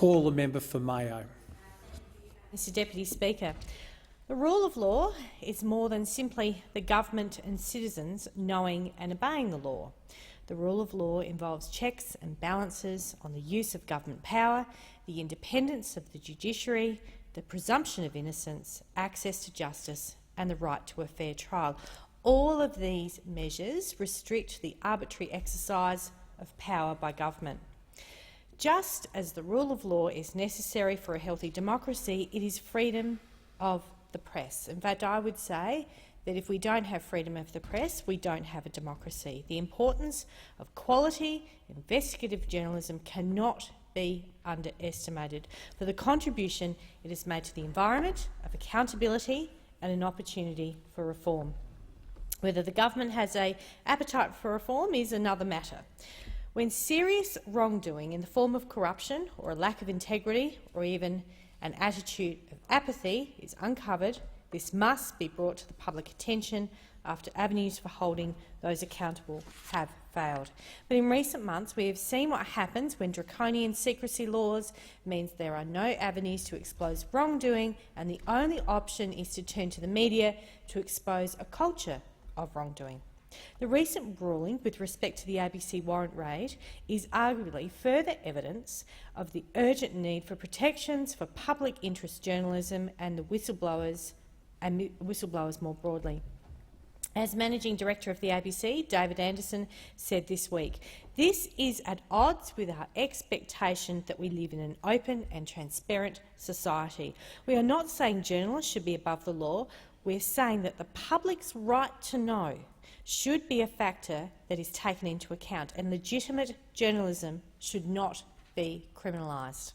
call the member for Mayo. Mr Deputy Speaker, the rule of law is more than simply the government and citizens knowing and obeying the law. The rule of law involves checks and balances on the use of government power, the independence of the judiciary, the presumption of innocence, access to justice and the right to a fair trial. All of these measures restrict the arbitrary exercise of power by government. Just as the rule of law is necessary for a healthy democracy, it is freedom of the press. In fact, I would say that if we don't have freedom of the press, we don't have a democracy. The importance of quality investigative journalism cannot be underestimated for the contribution it has made to the environment of accountability and an opportunity for reform. Whether the government has an appetite for reform is another matter. When serious wrongdoing in the form of corruption or a lack of integrity or even an attitude of apathy is uncovered, this must be brought to the public attention after avenues for holding those accountable have failed. But in recent months we have seen what happens when draconian secrecy laws means there are no avenues to expose wrongdoing and the only option is to turn to the media to expose a culture of wrongdoing. The recent ruling with respect to the ABC warrant raid is arguably further evidence of the urgent need for protections for public interest journalism and the whistleblowers more broadly. As Managing Director of the ABC, David Anderson, said this week, this is at odds with our expectation that we live in an open and transparent society. We are not saying journalists should be above the law. We're saying that the public's right to know should be a factor that is taken into account, and legitimate journalism should not be criminalised.